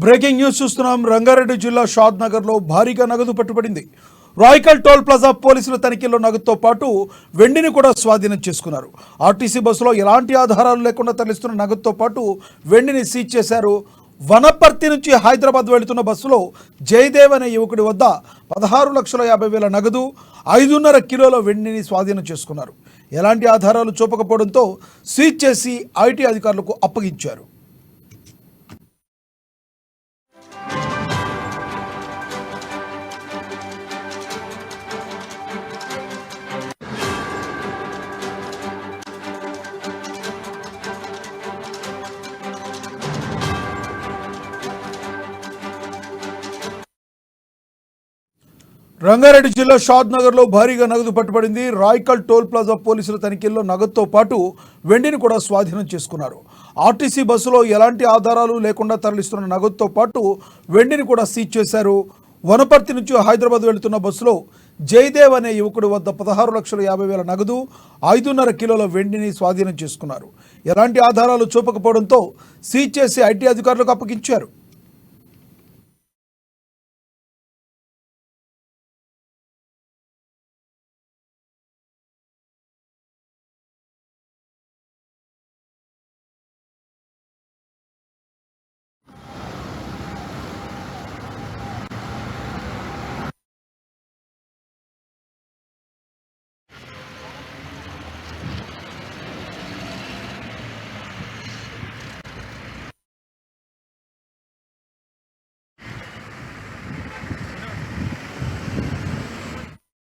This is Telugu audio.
బ్రేకింగ్ న్యూస్ చూస్తున్నాం. రంగారెడ్డి జిల్లా షాద్ నగర్ లో భారీగా నగదు పట్టుబడింది. రాయకల్ టోల్ ప్లాజా పోలీసుల తనిఖీల్లో నగదుతో పాటు వెండిని కూడా స్వాధీనం చేసుకున్నారు. ఆర్టీసీ బస్సులో ఎలాంటి ఆధారాలు లేకుండా తరలిస్తున్న నగదుతో పాటు వెండిని సీజ్ చేశారు. వనపర్తి నుంచి హైదరాబాద్ వెళుతున్న బస్సులో జయదేవ్ అనే యువకుడి వద్ద 16,50,000 నగదు, 5.5 కిలోల వెండిని స్వాధీనం చేసుకున్నారు. ఎలాంటి ఆధారాలు చూపకపోవడంతో సీజ్ చేసి ఐటీ అధికారులకు అప్పగించారు. రంగారెడ్డి జిల్లా షాద్ నగర్ లో భారీగా నగదు పట్టుబడింది. రాయకల్ టోల్ ప్లాజా పోలీసుల తనిఖీల్లో నగదుతో పాటు వెండిని కూడా స్వాధీనం చేసుకున్నారు. ఆర్టీసీ బస్సులో ఎలాంటి ఆధారాలు లేకుండా తరలిస్తున్న నగదుతో పాటు వెండిని కూడా సీజ్ చేశారు. వనపర్తి నుంచి హైదరాబాద్ వెళుతున్న బస్సులో జయదేవ్ అనే యువకుడి వద్ద 16,50,000 నగదు, 5.5 కిలోల వెండిని స్వాధీనం చేసుకున్నారు. ఎలాంటి ఆధారాలు చూపకపోవడంతో సీజ్ చేసి ఐటీ అధికారులకు అప్పగించారు.